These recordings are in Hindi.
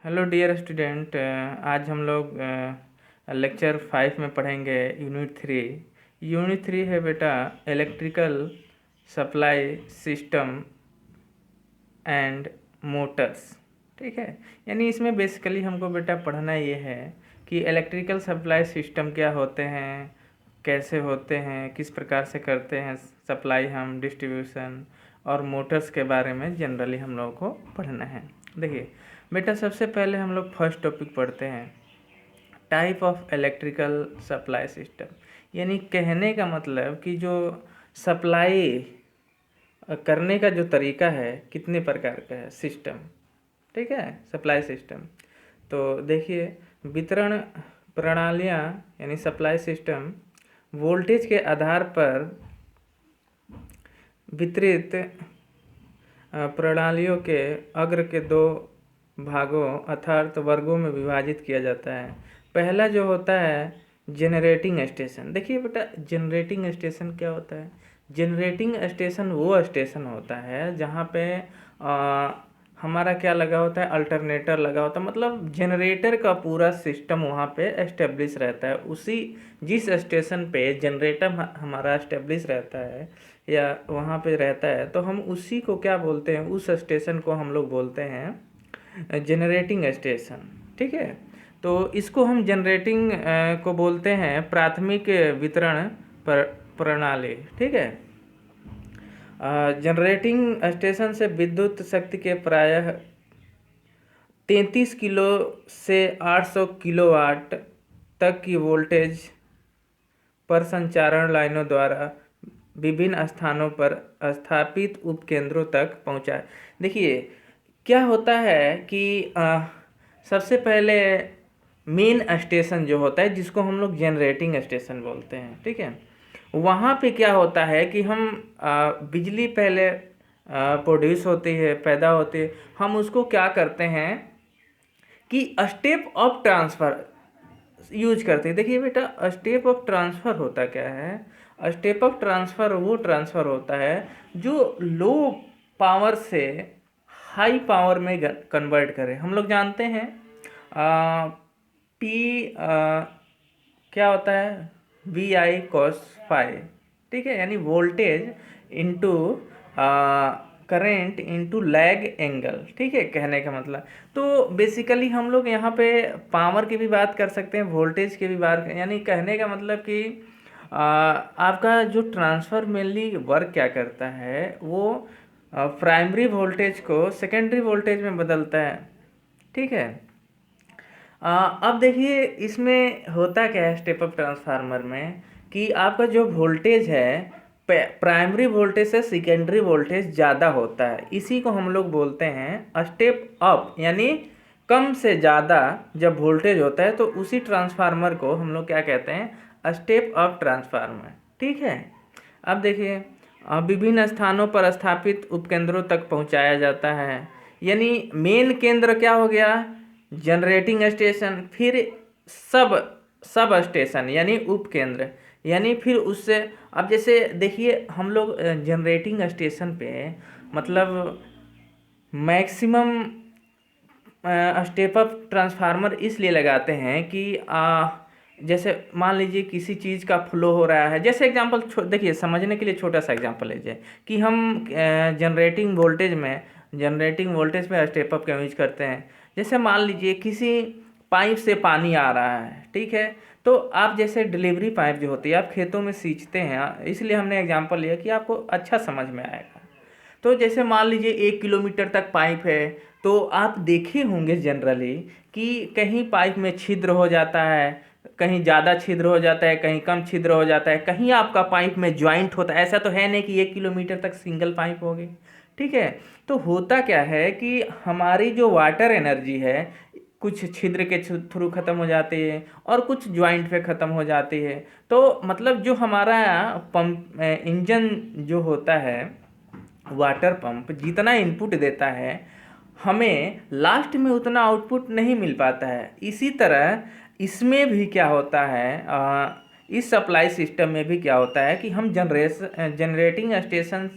हेलो डियर स्टूडेंट, आज हम लोग लेक्चर 5 में पढ़ेंगे यूनिट 3 है बेटा, electrical supply system and Motors. ठीक है, यानी इसमें बेसिकली हमको बेटा पढ़ना ये है कि इलेक्ट्रिकल सप्लाई सिस्टम क्या होते हैं, कैसे होते हैं, किस प्रकार से करते हैं सप्लाई हम, डिस्ट्रीब्यूशन, और मोटर्स के बारे में जनरली हम लोगों को पढ़ना है। देखिए बेटा, सबसे पहले हम लोग फर्स्ट टॉपिक पढ़ते हैं, type of electrical supply system. यानी कहने का मतलब कि जो सप्लाई करने का जो तरीका है, कितने प्रकार का है सिस्टम। ठीक है, सप्लाई सिस्टम। तो देखिए, वितरण प्रणालियाँ यानी सप्लाई सिस्टम वोल्टेज के आधार पर वितरित प्रणालियों के अग्र के दो भागों अर्थात वर्गों में विभाजित किया जाता है। पहला जो होता है जनरेटिंग स्टेशन। देखिए बेटा, जनरेटिंग स्टेशन क्या होता है? जनरेटिंग स्टेशन वो स्टेशन होता है जहाँ पे हमारा क्या लगा होता है, अल्टरनेटर लगा होता है, मतलब जनरेटर का पूरा सिस्टम वहाँ पे एस्टेब्लिश रहता है। उसी जिस स्टेशन पे जनरेटर हमारा एस्टेब्लिश रहता है या वहाँ पे रहता है, तो हम उसी को क्या बोलते हैं, उस स्टेशन को हम लोग बोलते हैं जनरेटिंग स्टेशन। ठीक है, तो इसको हम जनरेटिंग को बोलते हैं प्राथमिक वितरण प्रणाली। ठीक है, जनरेटिंग स्टेशन से विद्युत शक्ति के प्रायः 33 किलो से 800 किलोवाट तक की वोल्टेज पर संचारण लाइनों द्वारा विभिन्न स्थानों पर स्थापित उपकेंद्रों तक पहुंचा। देखिए क्या होता है कि सबसे पहले मेन स्टेशन जो होता है, जिसको हम लोग जनरेटिंग स्टेशन बोलते हैं, ठीक है, वहाँ पे क्या होता है कि हम बिजली पहले प्रोड्यूस होती है, पैदा होती है, हम उसको क्या करते हैं कि स्टेप ऑफ ट्रांसफ़र यूज करते हैं। देखिए बेटा, स्टेप ऑफ ट्रांसफ़र होता क्या है? स्टेप ऑफ ट्रांसफ़र वो ट्रांसफ़र होता है जो लो पावर से हाई पावर में कन्वर्ट करे। हम लोग जानते हैं पी क्या होता है, वी आई कॉस फाई। ठीक है, यानी voltage into current into lag angle. ठीक है, कहने का मतलब तो बेसिकली हम लोग यहाँ पे पावर की भी बात कर सकते हैं, वोल्टेज की भी बात, यानी कहने का मतलब कि आपका जो ट्रांसफ़र मेनली वर्क क्या करता है, वो प्राइमरी वोल्टेज को सेकेंडरी वोल्टेज में बदलता है। ठीक है, अब देखिए इसमें होता क्या है स्टेप अप ट्रांसफार्मर में कि आपका जो वोल्टेज है प्राइमरी वोल्टेज से सेकेंडरी वोल्टेज ज़्यादा होता है। इसी को हम लोग बोलते हैं स्टेप अप, यानी कम से ज़्यादा जब वोल्टेज होता है तो उसी ट्रांसफार्मर को हम लोग क्या कहते हैं, स्टेप अप ट्रांसफार्मर। ठीक है, अब देखिए विभिन्न स्थानों पर स्थापित उपकेंद्रों तक पहुंचाया जाता है। यानी मेन केंद्र क्या हो गया, जनरेटिंग स्टेशन, फिर सब स्टेशन यानी उपकेंद्र, यानी फिर उससे अब जैसे देखिए हम लोग जनरेटिंग स्टेशन पे मतलब मैक्सिमम स्टेप अप ट्रांसफार्मर इसलिए लगाते हैं कि जैसे मान लीजिए किसी चीज़ का फ्लो हो रहा है, जैसे एग्जांपल देखिए समझने के लिए छोटा सा एग्जांपल लीजिए कि हम जनरेटिंग वोल्टेज में स्टेप अप का यूज करते हैं। जैसे मान लीजिए किसी पाइप से पानी आ रहा है, ठीक है, तो आप जैसे डिलीवरी पाइप जो होती है आप खेतों में सींचते हैं, इसलिए हमने एग्जांपल लिया कि आपको अच्छा समझ में आएगा। तो जैसे मान लीजिए 1 किलोमीटर तक पाइप है, तो आप देखे होंगे जनरली कि कहीं पाइप में छिद्र हो जाता है, कहीं ज़्यादा छिद्र हो जाता है, कहीं कम छिद्र हो जाता है, कहीं आपका पाइप में ज्वाइंट होता है। ऐसा तो है नहीं कि 1 किलोमीटर तक सिंगल पाइप होगी। ठीक है, तो होता क्या है कि हमारी जो वाटर एनर्जी है कुछ छिद्र के थ्रू ख़त्म हो जाती है और कुछ ज्वाइंट पे ख़त्म हो जाती है। तो मतलब जो हमारा पंप इंजन जो होता है, वाटर पंप जितना इनपुट देता है, हमें लास्ट में उतना आउटपुट नहीं मिल पाता है। इसी तरह इसमें भी क्या होता है, इस सप्लाई सिस्टम में भी क्या होता है कि हम जनरेटिंग स्टेशन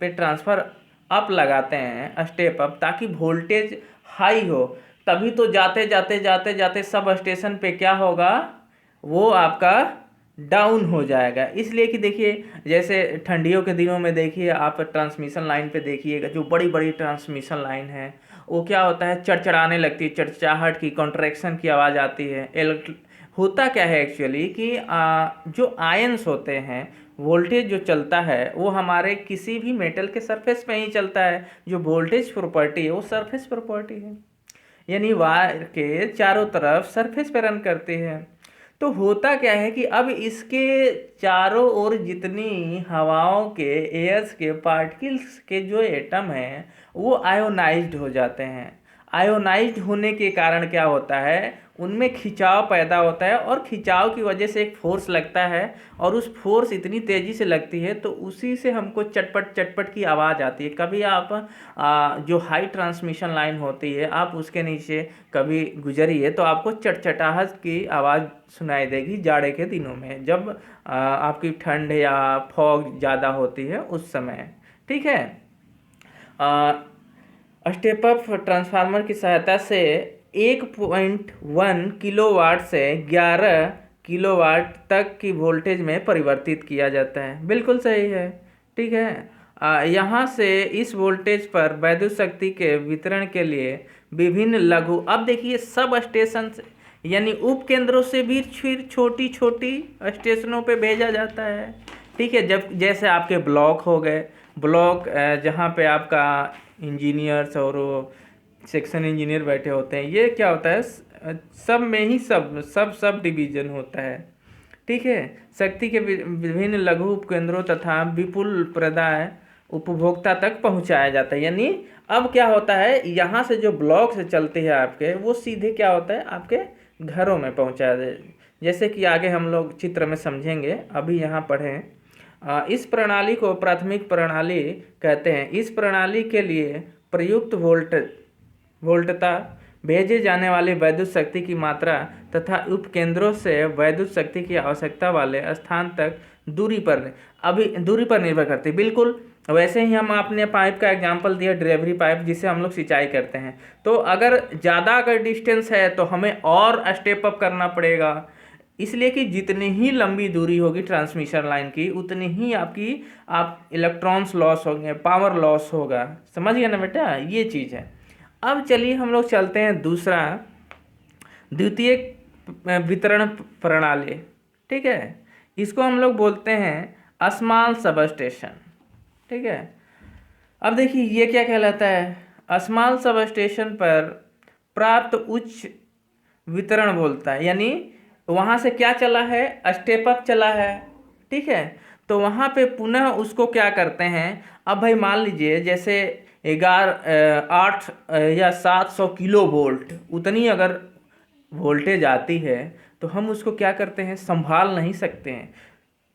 पे ट्रांसफ़र अप लगाते हैं, स्टेप अप, ताकि वोल्टेज हाई हो, तभी तो जाते जाते जाते जाते सब स्टेशन पे क्या होगा, वो आपका डाउन हो जाएगा। इसलिए कि देखिए, जैसे ठंडियों के दिनों में देखिए आप ट्रांसमिशन लाइन पे देखिएगा, जो बड़ी बड़ी ट्रांसमिशन लाइन है वो क्या होता है, चड़चड़ाने लगती है, चड़चड़ाहट की, कॉन्ट्रैक्शन की आवाज़ आती है। होता क्या है एक्चुअली कि जो आयंस होते हैं, वोल्टेज जो चलता है वो हमारे किसी भी मेटल के सरफेस पे ही चलता है। जो वोल्टेज प्रॉपर्टी है वो सरफेस प्रॉपर्टी है, यानी वायर के चारों तरफ सरफेस पे रन करती है। तो होता क्या है कि अब इसके चारों ओर जितनी हवाओं के, एयर्स के, पार्टिकल्स के जो एटम हैं वो आयोनाइज्ड हो जाते हैं। आयोनाइज्ड होने के कारण क्या होता है, उनमें खिंचाव पैदा होता है, और खिंचाव की वजह से एक फोर्स लगता है, और उस फोर्स इतनी तेज़ी से लगती है तो उसी से हमको चटपट चटपट की आवाज़ आती है। कभी आप जो हाई ट्रांसमिशन लाइन होती है आप उसके नीचे कभी गुजरिए तो आपको चटचटाहट की आवाज़ सुनाई देगी जाड़े के दिनों में, जब आपकी ठंड या फॉग ज़्यादा होती है उस समय। ठीक है। स्टेप अप ट्रांसफार्मर की सहायता से 1.1 किलोवाट से 11 किलोवाट तक की वोल्टेज में परिवर्तित किया जाता है। बिल्कुल सही है। ठीक है। यहाँ से इस वोल्टेज पर वैद्युत शक्ति के वितरण के लिए विभिन्न लघु, अब देखिए सब स्टेशन यानी उप केंद्रों से भी फिर छोटी छोटी स्टेशनों पे भेजा जाता है। ठीक है। जब जैसे आपके ब्लॉक हो गए, ब्लॉक जहाँ पे आपका इंजीनियर्स और सेक्शन इंजीनियर बैठे होते हैं, ये क्या होता है, सब में ही सब डिवीजन होता है। ठीक है। शक्ति के विभिन्न लघु उपकेंद्रों तथा विपुल प्रदाय उपभोक्ता तक पहुंचाया जाता है। यानी अब क्या होता है, यहाँ से जो ब्लॉक से चलते हैं आपके, वो सीधे क्या होता है, आपके घरों में पहुंचाया जाए। जैसे कि आगे हम लोग चित्र में समझेंगे, अभी यहाँ पढ़ें। इस प्रणाली को प्राथमिक प्रणाली कहते हैं। इस प्रणाली के लिए प्रयुक्त वोल्टता, भेजे जाने वाली वैद्युत शक्ति की मात्रा तथा उपकेंद्रों से वैद्युत शक्ति की आवश्यकता वाले स्थान तक दूरी पर निर्भर करती है। बिल्कुल वैसे ही हम आपने पाइप का एग्जांपल दिया, डिलीवरी पाइप, जिसे हम लोग सिंचाई करते हैं। तो अगर डिस्टेंस है तो हमें और स्टेप अप करना पड़ेगा, इसलिए कि जितनी ही लंबी दूरी होगी ट्रांसमिशन लाइन की, उतनी ही आप इलेक्ट्रॉन्स लॉस होंगे, पावर लॉस होगा। समझ गए ना बेटा, ये चीज़ है। अब चलिए हम लोग चलते हैं दूसरा, द्वितीय वितरण प्रणाली। ठीक है। इसको हम लोग बोलते हैं स्मॉल सब स्टेशन। ठीक है। अब देखिए ये क्या कहलाता है, स्मॉल सब स्टेशन पर प्राप्त उच्च वितरण बोलता है। यानी वहाँ से क्या चला है, स्टेप अप चला है। ठीक है। तो वहाँ पे पुनः उसको क्या करते हैं, अब भाई मान लीजिए जैसे 8 या 700 किलो वोल्ट उतनी अगर वोल्टेज आती है तो हम उसको क्या करते हैं, संभाल नहीं सकते हैं,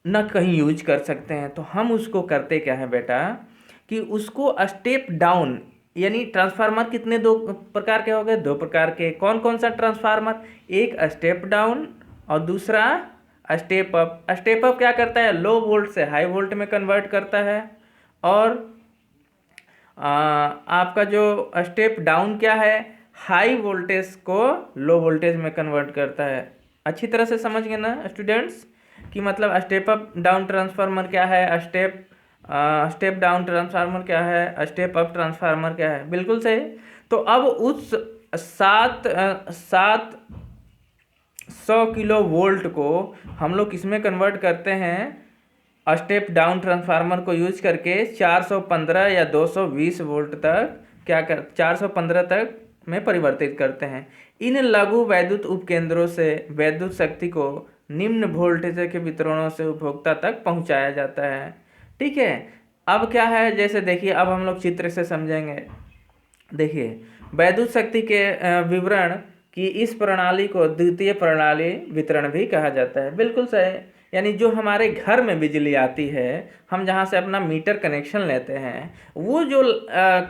न कहीं यूज कर सकते हैं। तो हम उसको करते क्या है बेटा, कि उसको स्टेप डाउन, यानी ट्रांसफार्मर कितने, 2 प्रकार के हो गए, 2 प्रकार के। कौन कौन सा ट्रांसफार्मर, एक स्टेप डाउन और दूसरा स्टेप अप। स्टेप अप क्या करता है, लो वोल्ट से हाई वोल्ट में कन्वर्ट करता है, और आपका जो स्टेप डाउन क्या है, हाई वोल्टेज को लो वोल्टेज में कन्वर्ट करता है। अच्छी तरह से समझ गए ना स्टूडेंट्स, कि मतलब स्टेप अप डाउन ट्रांसफार्मर क्या है, स्टेप डाउन ट्रांसफार्मर क्या है, स्टेप अप ट्रांसफार्मर क्या है। बिल्कुल सही। तो अब उस 700 किलो वोल्ट को हम लोग किसमें कन्वर्ट करते हैं, स्टेप डाउन ट्रांसफार्मर को यूज करके 415 या 220 वोल्ट तक 415 तक में परिवर्तित करते हैं। इन लघु वैद्युत उपकेंद्रों से वैद्युत शक्ति को निम्न वोल्टेज के वितरणों से उपभोक्ता तक पहुंचाया जाता है। ठीक है। अब क्या है, जैसे देखिए अब हम लोग चित्र से समझेंगे। देखिए वैद्युत शक्ति के विवरण की इस प्रणाली को द्वितीय प्रणाली वितरण भी कहा जाता है। बिल्कुल सही। यानी जो हमारे घर में बिजली आती है, हम जहाँ से अपना मीटर कनेक्शन लेते हैं, वो जो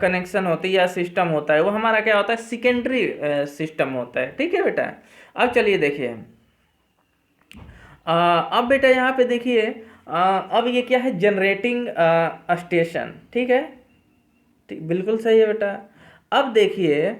कनेक्शन होती है या सिस्टम होता है, वो हमारा क्या होता है, सेकेंडरी सिस्टम होता है। ठीक है बेटा। अब चलिए देखिए, अब बेटा यहाँ पे देखिए, अब ये क्या है, जनरेटिंग स्टेशन। ठीक है। ठीक, बिल्कुल सही है बेटा। अब देखिए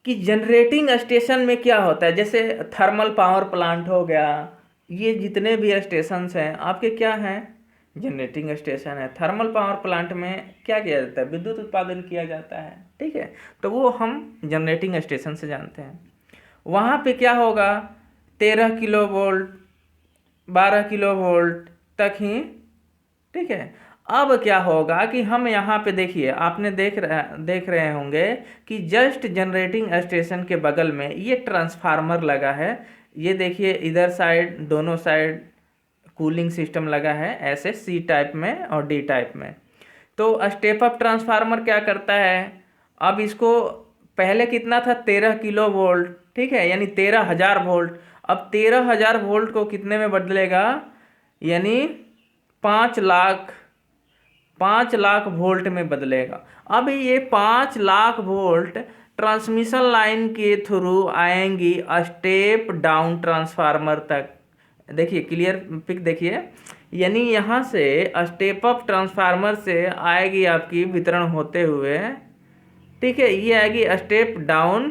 कि जनरेटिंग स्टेशन में क्या होता है। जैसे थर्मल पावर प्लांट हो गया, ये जितने भी स्टेशंस हैं आपके क्या हैं, जनरेटिंग स्टेशन है। थर्मल पावर प्लांट में क्या किया जाता है, विद्युत उत्पादन किया जाता है, ठीक है। तो वो हम जनरेटिंग स्टेशन से जानते हैं। वहाँ पे क्या होगा, 13 kV 12 kV तक ही, ठीक है। अब क्या होगा कि हम यहाँ पे देखिए, आपने देख रहे होंगे कि जस्ट जनरेटिंग स्टेशन के बगल में ये ट्रांसफार्मर लगा है। ये देखिए इधर साइड, दोनों साइड कूलिंग सिस्टम लगा है, ऐसे सी टाइप में और डी टाइप में। तो स्टेप अप ट्रांसफार्मर क्या करता है, अब इसको पहले कितना था, 13 kV, ठीक है, यानी 13,000 वोल्ट। अब 13,000 वोल्ट को कितने में बदलेगा, यानी 5 लाख वोल्ट में बदलेगा। अब ये 5 लाख वोल्ट ट्रांसमिशन लाइन के थ्रू आएंगी स्टेप डाउन ट्रांसफार्मर तक। देखिए क्लियर पिक देखिए, यानी यहाँ से स्टेप अप ट्रांसफार्मर से आएगी आपकी वितरण होते हुए, ठीक है, ये आएगी स्टेप डाउन।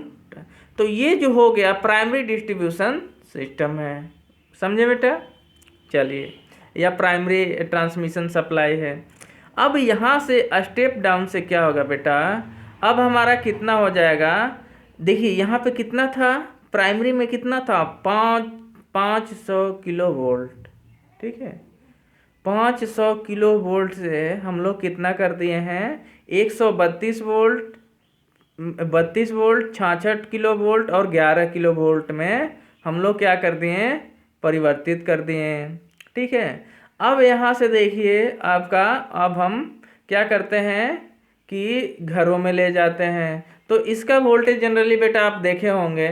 तो ये जो हो गया प्राइमरी डिस्ट्रीब्यूशन सिस्टम है, समझे बेटा, चलिए, या प्राइमरी ट्रांसमिशन सप्लाई है। अब यहाँ से स्टेप डाउन से क्या होगा बेटा, अब हमारा कितना हो जाएगा, देखिए यहाँ पे कितना था, प्राइमरी में कितना था, 500 kV, ठीक है। 500 kV से हम लोग कितना कर दिए हैं, 132 वोल्ट, 32 वोल्ट, 66 kV और 11 kV में हम लोग क्या कर दिए, परिवर्तित कर दिए, ठीक है। अब यहाँ से देखिए आपका, अब हम क्या करते हैं कि घरों में ले जाते हैं। तो इसका वोल्टेज जनरली बेटा आप देखे होंगे,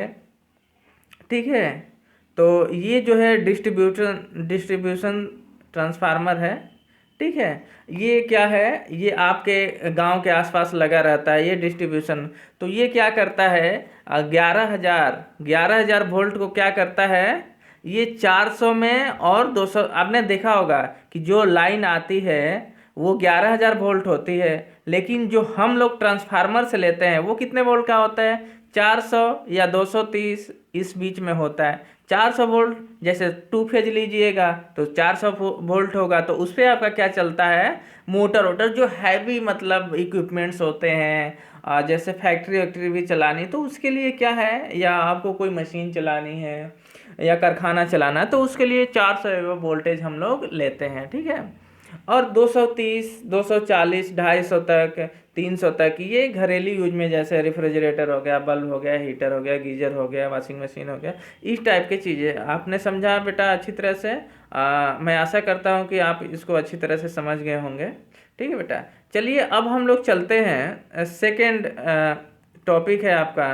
ठीक है। तो ये जो है डिस्ट्रीब्यूशन ट्रांसफार्मर है, ठीक है। ये क्या है, ये आपके गांव के आसपास लगा रहता है ये डिस्ट्रीब्यूशन। तो ये क्या करता है, 11,000 वोल्ट को क्या करता है, ये 400 में और 200, आपने देखा होगा कि जो लाइन आती है वो 11,000 वोल्ट होती है, लेकिन जो हम लोग ट्रांसफार्मर से लेते हैं वो कितने वोल्ट का होता है, 400 या 230 इस बीच में होता है। 400 वोल्ट, जैसे 2 फेज लीजिएगा तो 400 वोल्ट होगा, तो उस पर आपका क्या चलता है, मोटर वोटर, जो हैवी मतलब इक्विपमेंट्स होते हैं, जैसे फैक्ट्री वैक्ट्री भी चलानी, तो उसके लिए क्या है, या आपको कोई मशीन चलानी है या कारखाना चलाना है, तो उसके लिए 400 वोल्टेज हम लोग लेते हैं, ठीक है। और 230, 240, 250 तक, 300 तक ये घरेलू यूज में, जैसे रेफ्रिजरेटर हो गया, बल्ब हो गया, हीटर हो गया, गीजर हो गया, वॉशिंग मशीन हो गया, इस टाइप की चीज़ें आपने समझा बेटा अच्छी तरह से। मैं आशा करता हूँ कि आप इसको अच्छी तरह से समझ गए होंगे, ठीक है बेटा। चलिए अब हम लोग चलते हैं, सेकेंड टॉपिक है आपका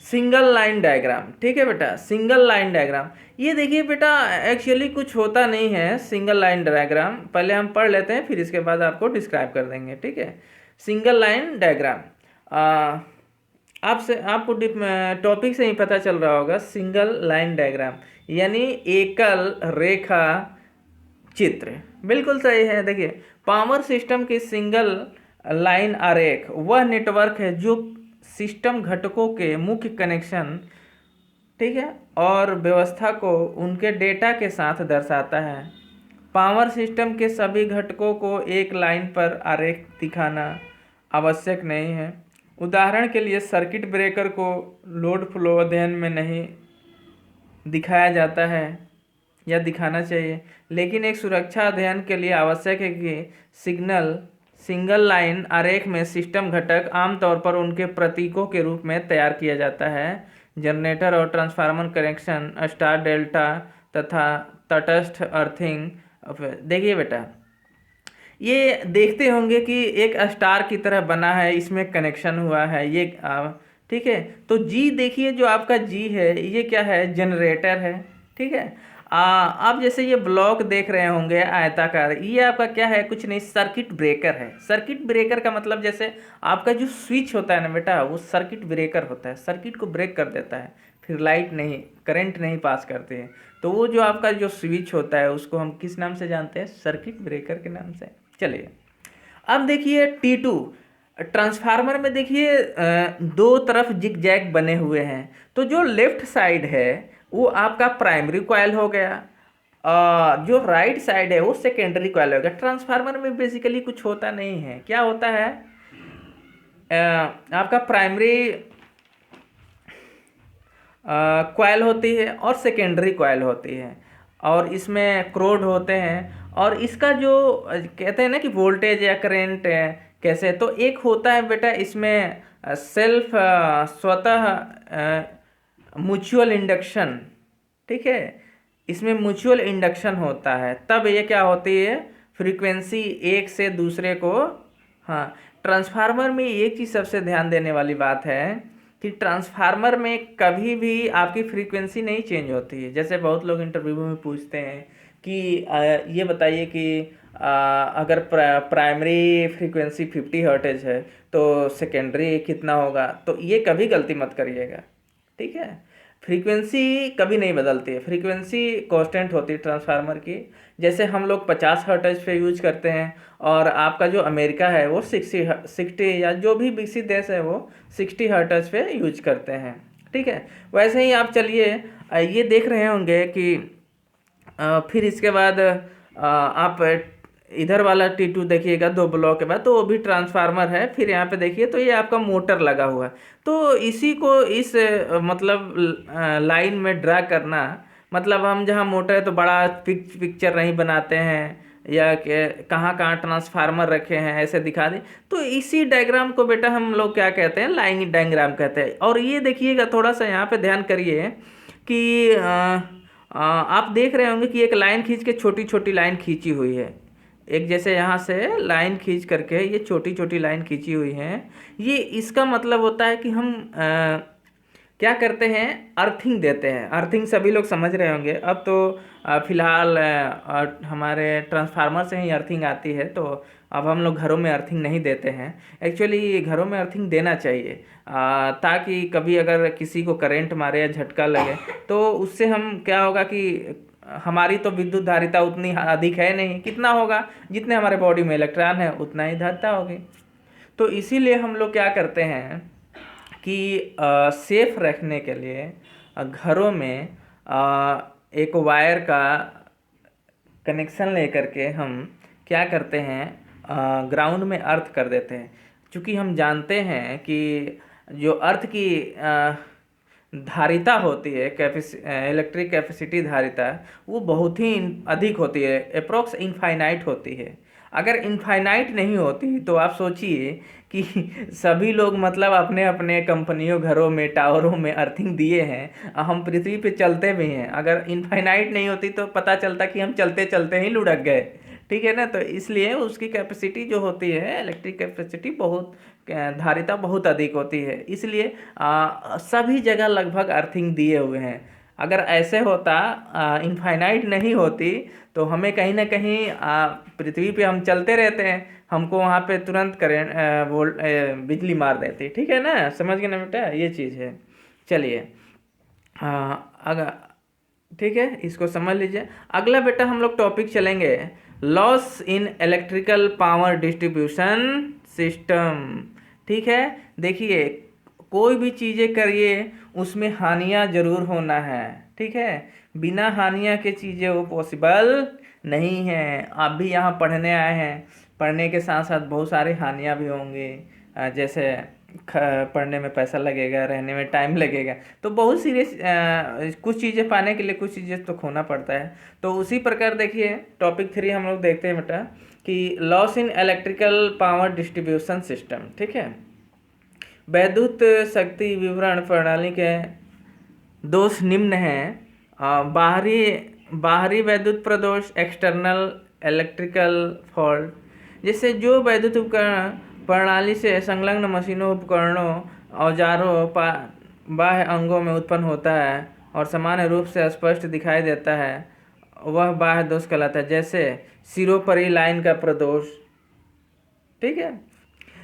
सिंगल लाइन डायग्राम, ठीक है बेटा। सिंगल लाइन डायग्राम, ये देखिए बेटा एक्चुअली कुछ होता नहीं है सिंगल लाइन डायग्राम, पहले हम पढ़ लेते हैं फिर इसके बाद आपको डिस्क्राइब कर देंगे, ठीक है। सिंगल लाइन डायग्राम, आपको टॉपिक से ही पता चल रहा होगा, सिंगल लाइन डायग्राम यानी एकल रेखा चित्र, बिल्कुल सही है। देखिए पावर सिस्टम की सिंगल लाइन आरेख वह नेटवर्क है जो सिस्टम घटकों के मुख्य कनेक्शन, ठीक है, और व्यवस्था को उनके डेटा के साथ दर्शाता है। पावर सिस्टम के सभी घटकों को एक लाइन पर आरेख दिखाना आवश्यक नहीं है। उदाहरण के लिए सर्किट ब्रेकर को लोड फ्लो अध्ययन में नहीं दिखाया जाता है या दिखाना चाहिए, लेकिन एक सुरक्षा अध्ययन के लिए आवश्यक है कि सिंगल लाइन आरेख में सिस्टम घटक आमतौर पर उनके प्रतीकों के रूप में तैयार किया जाता है। जनरेटर और ट्रांसफार्मर कनेक्शन, स्टार डेल्टा तथा तटस्थ अर्थिंग। देखिए बेटा ये देखते होंगे कि एक स्टार की तरह बना है, इसमें कनेक्शन हुआ है ये, ठीक है। तो जी देखिए जो आपका जी है ये क्या है, जनरेटर है, ठीक है। आप जैसे ये ब्लॉक देख रहे होंगे आयताकार, ये आपका क्या है, कुछ नहीं, सर्किट ब्रेकर है। सर्किट ब्रेकर का मतलब जैसे आपका जो स्विच होता है ना बेटा, वो सर्किट ब्रेकर होता है, सर्किट को ब्रेक कर देता है, फिर लाइट नहीं, करंट नहीं पास करते हैं। तो वो जो आपका जो स्विच होता है उसको हम किस नाम से जानते हैं, सर्किट ब्रेकर के नाम से। चलिए अब देखिए T2, ट्रांसफार्मर में देखिए दो तरफ जिग जैग बने हुए हैं। तो जो लेफ्ट साइड है वो आपका प्राइमरी कॉइल हो गया, जो राइट साइड है वो सेकेंडरी कॉइल हो गया। ट्रांसफार्मर में बेसिकली कुछ होता नहीं है। क्या होता है, आपका प्राइमरी कॉइल होती है और सेकेंडरी कॉइल होती है, और इसमें क्रोड होते हैं। और इसका जो कहते हैं ना कि वोल्टेज या करंट कैसे, तो एक होता है बेटा इसमें सेल्फ स्वतः म्यूचुअल इंडक्शन। ठीक है, इसमें म्यूचुअल इंडक्शन होता है, तब ये क्या होती है, फ्रीक्वेंसी एक से दूसरे को। हाँ, ट्रांसफार्मर में एक चीज़ सबसे ध्यान देने वाली बात है कि ट्रांसफार्मर में कभी भी आपकी फ्रीक्वेंसी नहीं चेंज होती है। जैसे बहुत लोग इंटरव्यू में पूछते हैं कि ये बताइए कि अगर प्राइमरी फ्रीक्वेंसी 50 हर्ट्ज है तो सेकेंडरी कितना होगा, तो ये कभी गलती मत करिएगा। ठीक है, फ्रीक्वेंसी कभी नहीं बदलती है, फ्रीक्वेंसी कांस्टेंट होती है ट्रांसफार्मर की। जैसे हम लोग 50 हर्ट्ज पे यूज करते हैं, और आपका जो अमेरिका है वो 60 या जो भी विकसित देश है वो 60 हर्ट्ज पे यूज करते हैं। ठीक है, वैसे ही आप चलिए ये देख रहे होंगे कि फिर इसके बाद आप इधर वाला T2 देखिएगा 2 ब्लॉक के बाद, तो वो भी ट्रांसफार्मर है। फिर यहाँ पे देखिए तो ये आपका मोटर लगा हुआ है। तो इसी को इस मतलब लाइन में ड्रा करना, मतलब हम जहाँ मोटर है तो बड़ा पिक्चर नहीं बनाते हैं, या कहाँ कहाँ ट्रांसफार्मर रखे हैं ऐसे दिखा दें, तो इसी डायग्राम को बेटा हम लोग क्या कहते हैं, लाइन डायग्राम कहते हैं। और ये देखिएगा, थोड़ा सा यहाँ पे ध्यान करिए कि आप देख रहे होंगे कि एक लाइन खींच के छोटी छोटी लाइन खींची हुई है। एक जैसे यहाँ से लाइन खींच करके ये छोटी छोटी लाइन खींची हुई है, ये इसका मतलब होता है कि हम क्या करते हैं, अर्थिंग देते हैं। अर्थिंग सभी लोग समझ रहे होंगे। अब तो फिलहाल हमारे ट्रांसफार्मर से ही अर्थिंग आती है, तो अब हम लोग घरों में अर्थिंग नहीं देते हैं। एक्चुअली घरों में अर्थिंग देना चाहिए, ताकि कभी अगर किसी को करंट मारे या झटका लगे तो उससे हम क्या होगा कि हमारी तो विद्युत धारिता उतनी अधिक है नहीं, कितना होगा, जितने हमारे बॉडी में इलेक्ट्रॉन है उतना ही धारिता होगी। तो इसीलिए हम लोग क्या करते हैं कि सेफ रखने के लिए घरों में एक वायर का कनेक्शन लेकर के हम क्या करते हैं, ग्राउंड में अर्थ कर देते हैं। क्योंकि हम जानते हैं कि जो अर्थ की धारिता होती है, इलेक्ट्रिक कैपेसिटी धारिता, वो बहुत ही अधिक होती है, अप्रोक्स इनफाइनाइट होती है। अगर इनफाइनाइट नहीं होती तो आप सोचिए कि सभी लोग मतलब अपने अपने कंपनियों, घरों में, टावरों में अर्थिंग दिए हैं, हम पृथ्वी पे चलते भी हैं। अगर इनफाइनाइट नहीं होती तो पता चलता कि हम चलते चलते ही लुढ़क गए। ठीक है ना, तो इसलिए उसकी कैपेसिटी जो होती है, इलेक्ट्रिक कैपेसिटी बहुत, धारिता बहुत अधिक होती है। इसलिए सभी जगह लगभग अर्थिंग दिए हुए हैं। अगर ऐसे होता, इनफाइनाइट नहीं होती, तो हमें कहीं ना कहीं पृथ्वी पे हम चलते रहते हैं, हमको वहाँ पे तुरंत करंट बिजली मार देती। ठीक है ना, समझ गए ना बेटा, ये चीज़ है। चलिए अगर ठीक है, इसको समझ लीजिए। अगला बेटा हम लोग टॉपिक चलेंगे, loss in electrical power distribution system. ठीक है, देखिए कोई भी चीज़ें करिए उसमें हानियाँ जरूर होना है। ठीक है, बिना हानियाँ के चीज़ें वो पॉसिबल नहीं है। आप भी यहाँ पढ़ने आए हैं, पढ़ने के साथ साथ बहुत सारी हानियाँ भी होंगी। जैसे पढ़ने में पैसा लगेगा, रहने में टाइम लगेगा, तो बहुत सीरियस कुछ चीज़ें पाने के लिए कुछ चीज़ें तो खोना पड़ता है। तो उसी प्रकार देखिए टॉपिक 3 हम लोग देखते हैं बेटा कि loss in electrical power distribution system. ठीक है, वैद्युत शक्ति वितरण प्रणाली के दोष निम्न हैं। बाहरी वैद्युत प्रदोष, एक्सटर्नल इलेक्ट्रिकल फॉल्ट। जैसे जो वैद्युत उपकरण प्रणाली से संलग्न मशीनों, उपकरणों, औजारों, बाह्य अंगों में उत्पन्न होता है और सामान्य रूप से स्पष्ट दिखाई देता है, वह बाह्य दोष कहलाता है। जैसे सिरोपरि लाइन का प्रदोष। ठीक है,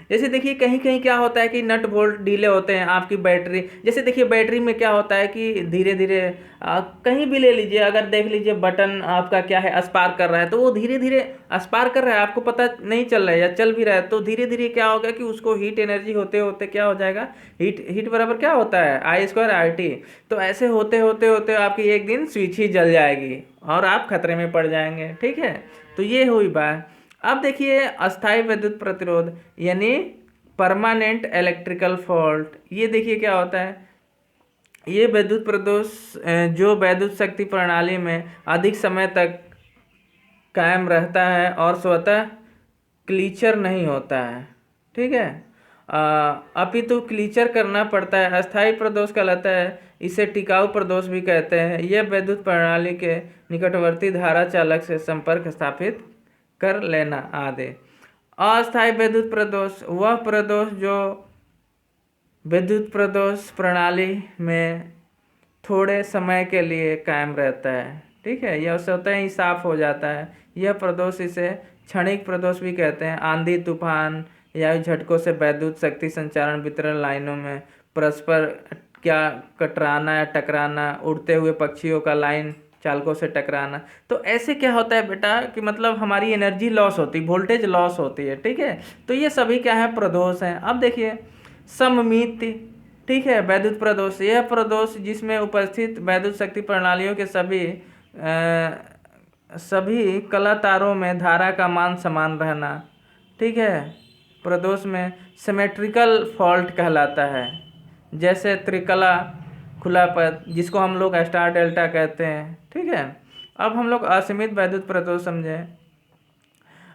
जैसे देखिए कहीं कहीं क्या होता है कि नट बोल्ट ढीले होते हैं, आपकी बैटरी, जैसे देखिए बैटरी में क्या होता है कि धीरे धीरे कहीं भी ले लीजिए, अगर देख लीजिए बटन आपका क्या है अस्पार्क कर रहा है, तो वो धीरे धीरे अस्पार्क कर रहा है, आपको पता नहीं चल रहा है या चल भी रहा है, तो धीरे धीरे क्या होगा कि उसको हीट एनर्जी होते होते क्या हो जाएगा, हीट हीट बराबर क्या होता है I²RT। तो ऐसे होते होते होते आपकी एक दिन स्विच ही जल जाएगी और आप खतरे में पड़ जाएंगे। ठीक है, तो ये हुई बात। अब देखिए अस्थायी विद्युत प्रतिरोध यानी परमानेंट इलेक्ट्रिकल फॉल्ट, ये देखिए क्या होता है, ये विद्युत प्रदोष जो विद्युत शक्ति प्रणाली में अधिक समय तक कायम रहता है और स्वतः क्लीचर नहीं होता है। ठीक है, अपितु क्लीचर करना पड़ता है, अस्थायी प्रदोष कहलाता है, इसे टिकाऊ प्रदोष भी कहते हैं। यह विद्युत प्रणाली के निकटवर्ती धारा चालक से संपर्क स्थापित कर लेना आदि। अस्थायी विद्युत प्रदोष वह प्रदोष जो विद्युत प्रदोष प्रणाली में थोड़े समय के लिए कायम रहता है। ठीक है, यह स्वतः ही साफ हो जाता है। यह प्रदोष इसे क्षणिक प्रदोष भी कहते हैं। आंधी तूफान या झटकों से विद्युत शक्ति संचारण वितरण लाइनों में परस्पर क्या कटराना या टकराना, उड़ते हुए पक्षियों का लाइन चालकों से टकराना, तो ऐसे क्या होता है बेटा कि मतलब हमारी एनर्जी लॉस होती, वोल्टेज लॉस होती है। ठीक है, तो ये सभी क्या है, प्रदोष हैं। अब देखिए सममिति, ठीक है, वैद्युत प्रदोष, यह प्रदोष जिसमें उपस्थित वैद्युत शक्ति प्रणालियों के सभी कला तारों में धारा का मान समान रहना। ठीक है, प्रदोष में सिमेट्रिकल फॉल्ट कहलाता है, जैसे त्रिकला खुला पथ जिसको हम लोग स्टार डेल्टा कहते हैं। ठीक है, अब हम लोग असीमित वैद्युत प्रदोष समझें।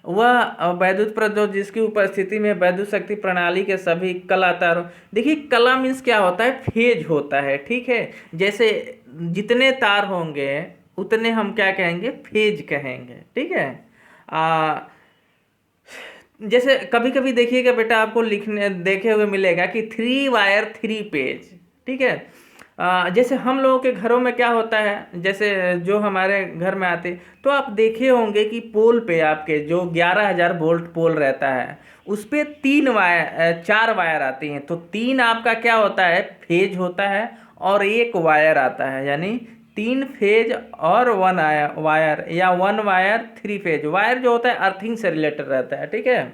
वह वैद्युत प्रदोष जिसकी उपस्थिति में वैद्युत शक्ति प्रणाली के सभी कला तारों, देखिए कला मीन्स क्या होता है, फेज होता है। ठीक है, जैसे जितने तार होंगे उतने हम क्या कहेंगे, फेज कहेंगे। ठीक है, जैसे कभी कभी देखिएगा बेटा, आपको लिखने देखे हुए मिलेगा कि 3 वायर 3 पेज। ठीक है, जैसे हम लोगों के घरों में क्या होता है, जैसे जो हमारे घर में आते, तो आप देखे होंगे कि पोल पे आपके जो 11,000 वोल्ट पोल रहता है, उस पे 4 वायर आती हैं, तो 3 आपका क्या होता है, फेज होता है, और 1 वायर आता है, यानी 3 फेज और 1 वायर, या 1 वायर 3 फेज। वायर जो होता है अर्थिंग से रिलेटेड रहता है। ठीक है,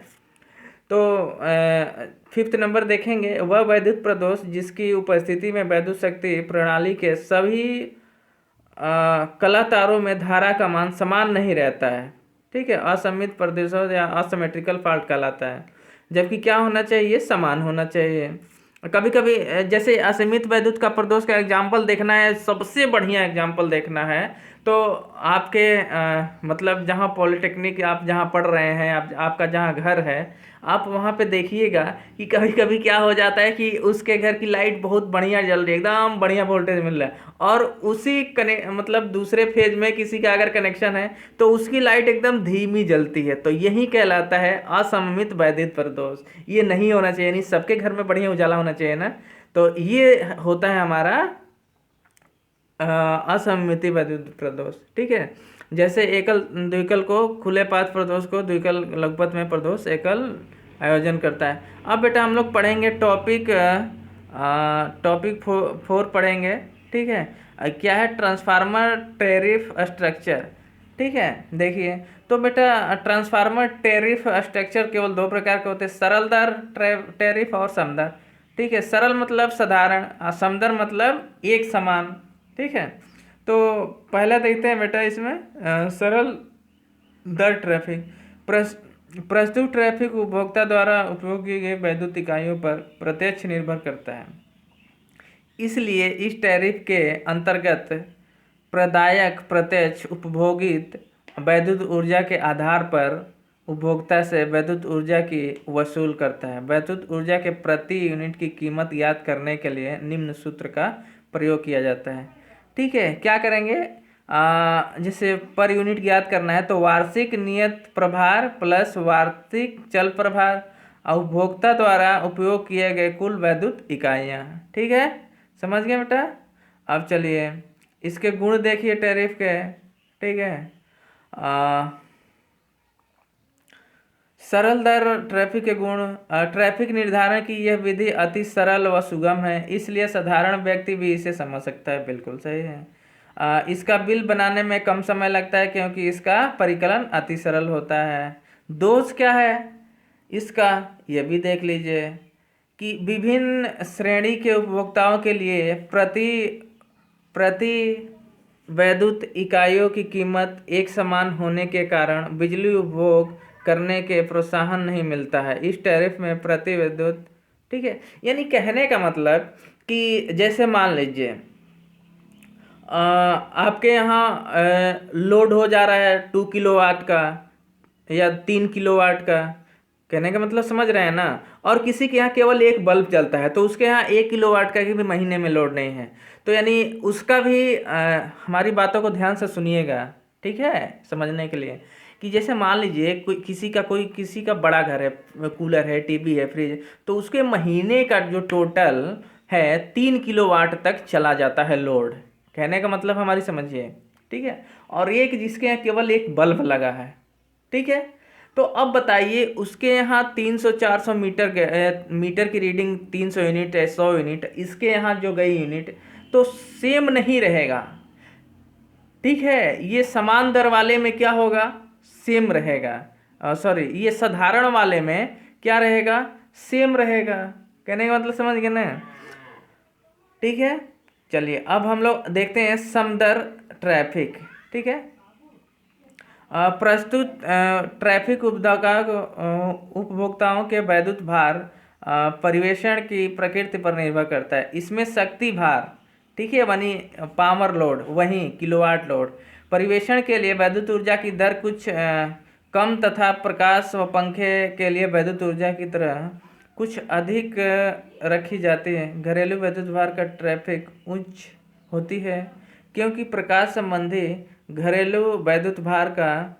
तो 5th नंबर देखेंगे, वह वैद्युत प्रदोष जिसकी उपस्थिति में वैद्युत शक्ति प्रणाली के सभी कला तारों में धारा का मान समान नहीं रहता है। ठीक है, असममित प्रदोष या असिमेट्रिकल फॉल्ट कहलाता है, जबकि क्या होना चाहिए, समान होना चाहिए। कभी कभी जैसे असीमित वैद्युत का प्रदोष का एग्जाम्पल देखना है, सबसे बढ़िया एग्जाम्पल देखना है, तो आपके मतलब जहाँ पॉलिटेक्निक आप जहाँ पढ़ रहे हैं, आपका जहाँ घर है, आप वहाँ पे देखिएगा कि कभी कभी क्या हो जाता है कि उसके घर की लाइट बहुत बढ़िया जल रही है, एकदम बढ़िया वोल्टेज मिल रहा है, और उसी मतलब दूसरे फेज में किसी का अगर कनेक्शन है तो उसकी लाइट एकदम धीमी जलती है, तो यही कहलाता है असममित वैद्युत प्रदोष। ये नहीं होना चाहिए, नहीं सबके घर में बढ़िया उजाला होना चाहिए ना, तो ये होता है हमारा असममित वैद्युत प्रदोष। ठीक है, जैसे एकल द्विकल को खुले पाथ प्रदोष को द्विकल लघुपथ में प्रदोष एकल आयोजन करता है। अब बेटा हम लोग पढ़ेंगे टॉपिक 4 पढ़ेंगे। ठीक है, क्या है, ट्रांसफार्मर टैरिफ स्ट्रक्चर। ठीक है, देखिए तो बेटा ट्रांसफार्मर टैरिफ स्ट्रक्चर केवल 2 प्रकार के होते हैं, सरल दर टैरिफ और समदर। ठीक है, सरल मतलब साधारण, समदर मतलब एक समान। ठीक है, तो पहला देखते हैं बेटा इसमें सरल दर ट्रैफिक। प्रस्तुत ट्रैफिक उपभोक्ता द्वारा उपयोग की गई वैद्युत इकाइयों पर प्रत्यक्ष निर्भर करता है, इसलिए इस टैरिफ के अंतर्गत प्रदायक प्रत्यक्ष उपभोगित वैद्युत ऊर्जा के आधार पर उपभोक्ता से वैद्युत ऊर्जा की वसूल करता है। वैद्युत ऊर्जा के प्रति यूनिट की कीमत ज्ञात करने के लिए निम्न सूत्र का प्रयोग किया जाता है। ठीक है, क्या करेंगे, जैसे पर यूनिट ज्ञात करना है तो वार्षिक नियत प्रभार प्लस वार्षिक चल प्रभार उपभोक्ता द्वारा उपयोग किए गए कुल वैद्युत इकाइयाँ। ठीक है, समझ गए बेटा। अब चलिए इसके गुण देखिए टैरिफ के। ठीक है, सरल दर ट्रैफिक के गुण। ट्रैफिक निर्धारण की यह विधि अति सरल व सुगम है, इसलिए साधारण व्यक्ति भी इसे समझ सकता है। बिल्कुल सही है। इसका बिल बनाने में कम समय लगता है क्योंकि इसका परिकलन अति सरल होता है। दोष क्या है इसका, यह भी देख लीजिए कि विभिन्न श्रेणी के उपभोक्ताओं के लिए प्रति वैद्युत इकाइयों की कीमत एक समान होने के कारण बिजली उपभोग करने के प्रोत्साहन नहीं मिलता है इस टैरिफ में प्रति विद्युत। ठीक है, यानी कहने का मतलब कि जैसे मान लीजिए आपके यहाँ लोड हो जा रहा है 2 किलोवाट का या 3 किलोवाट का, कहने का मतलब समझ रहे हैं ना। और किसी के यहाँ केवल एक बल्ब चलता है तो उसके यहाँ 1 किलोवाट का भी महीने में लोड नहीं है, तो यानी उसका भी हमारी बातों को ध्यान से सुनिएगा। ठीक है, समझने के लिए कि जैसे मान लीजिए किसी का बड़ा घर है, कूलर है, टीवी है, फ्रिज है, तो उसके महीने का जो टोटल है 3 किलोवाट तक चला जाता है लोड। कहने का मतलब हमारी समझिए। ठीक है, और एक जिसके यहाँ केवल एक बल्ब लगा है, ठीक है, तो अब बताइए उसके यहाँ 300-400 मीटर की रीडिंग 300 यूनिट है, 100 यूनिट, इसके यहाँ जो गई यूनिट तो सेम नहीं रहेगा। ठीक है, ये समान दर वाले में क्या होगा, सेम रहेगा। सॉरी, ये साधारण वाले में क्या रहेगा, सेम रहेगा। कहने का मतलब समझ गए ना। ठीक है, चलिए अब हम लोग देखते हैं समदर ट्रैफिक। ठीक है, प्रस्तुत ट्रैफिक उपभोक्ताओं के वैद्युत भार परिवेशन की प्रकृति पर निर्भर करता है। इसमें शक्ति भार, ठीक है, यानी पावर लोड, वहीं किलोवाट लोड। परिवेशन के लिए वैद्युत ऊर्जा की दर कुछ कम तथा प्रकाश व पंखे के लिए वैद्युत ऊर्जा की तरह कुछ अधिक रखी जाती है। घरेलू वैद्युत भार का ट्रैफिक उच्च होती है क्योंकि प्रकाश संबंधी घरेलू वैद्युत भार का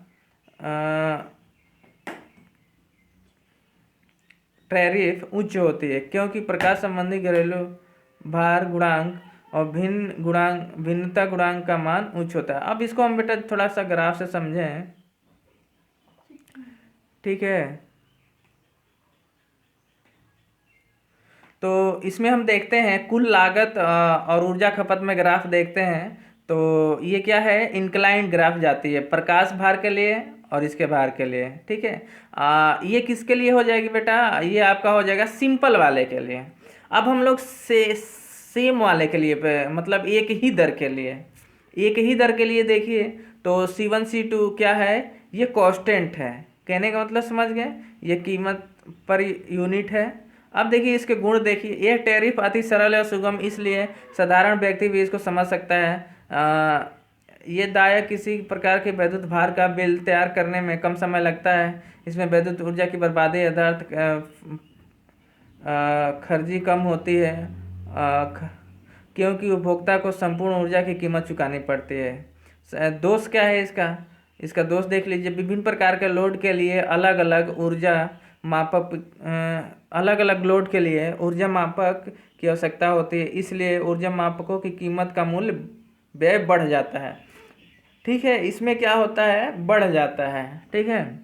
टैरिफ उच्च होती है क्योंकि प्रकाश संबंधी घरेलू भार गुणांक और भिन्नता गुणांक का मान उच्च होता है। अब इसको हम बेटा थोड़ा सा ग्राफ से समझें। ठीक है, तो इसमें हम देखते हैं कुल लागत और ऊर्जा खपत में ग्राफ देखते हैं। तो ये क्या है, इंक्लाइंड ग्राफ जाती है प्रकाश भार के लिए और इसके भार के लिए। ठीक है, ये किसके लिए हो जाएगी बेटा, ये आपका हो जाएगा सिंपल वाले के लिए। अब हम लोग सेम वाले के लिए मतलब एक ही दर के लिए देखिए तो C1 C2 क्या है, ये कांस्टेंट है। कहने का मतलब समझ गए, ये कीमत पर यूनिट है। अब देखिए इसके गुण देखिए, यह टैरिफ अति सरल है और सुगम, इसलिए साधारण व्यक्ति भी इसको समझ सकता है। ये दायक किसी प्रकार के वैद्युत भार का बिल तैयार करने में कम समय लगता है। इसमें वैद्युत ऊर्जा की बर्बादी यथार्थ खर्ची कम होती है क्योंकि उपभोक्ता को संपूर्ण ऊर्जा की कीमत चुकानी पड़ती है। दोष क्या है इसका दोष देख लीजिए, विभिन्न प्रकार के लोड के लिए अलग अलग लोड के लिए ऊर्जा मापक की आवश्यकता होती है, इसलिए ऊर्जा मापकों की कीमत का मूल्य व्यय बढ़ जाता है। ठीक है, इसमें क्या होता है, बढ़ जाता है। ठीक है,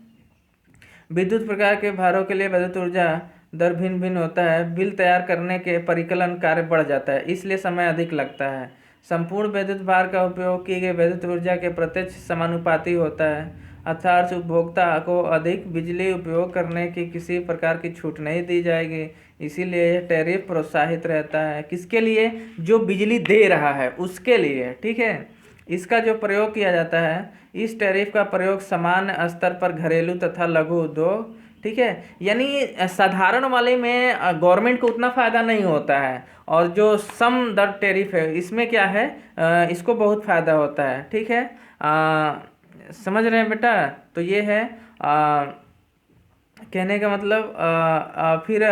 विद्युत प्रकार के भारों के लिए वैद्युत ऊर्जा दर भिन्न भिन्न होता है, बिल तैयार करने के परिकलन कार्य बढ़ जाता है, इसलिए समय अधिक लगता है। संपूर्ण वैद्युत भार का उपयोग की गई वैद्युत ऊर्जा के प्रत्यक्ष समानुपाती होता है, अर्थात उपभोक्ता को अधिक बिजली उपयोग करने की किसी प्रकार की छूट नहीं दी जाएगी। इसीलिए यह टैरिफ प्रोत्साहित रहता है, किसके लिए, जो बिजली दे रहा है उसके लिए। ठीक है, इसका जो प्रयोग किया जाता है, इस टैरिफ का प्रयोग समान स्तर पर घरेलू तथा लघु उद्योग, ठीक है, यानी साधारण वाले में गवर्नमेंट को उतना फ़ायदा नहीं होता है, और जो सम दर टैरिफ है इसमें क्या है, इसको बहुत फ़ायदा होता है। ठीक है, समझ रहे हैं बेटा। तो ये है कहने का मतलब। फिर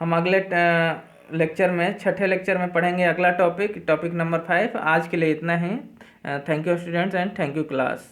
हम अगले लेक्चर में, छठे लेक्चर में पढ़ेंगे अगला टॉपिक नंबर 5। आज के लिए इतना ही। Thank you students and thank you class.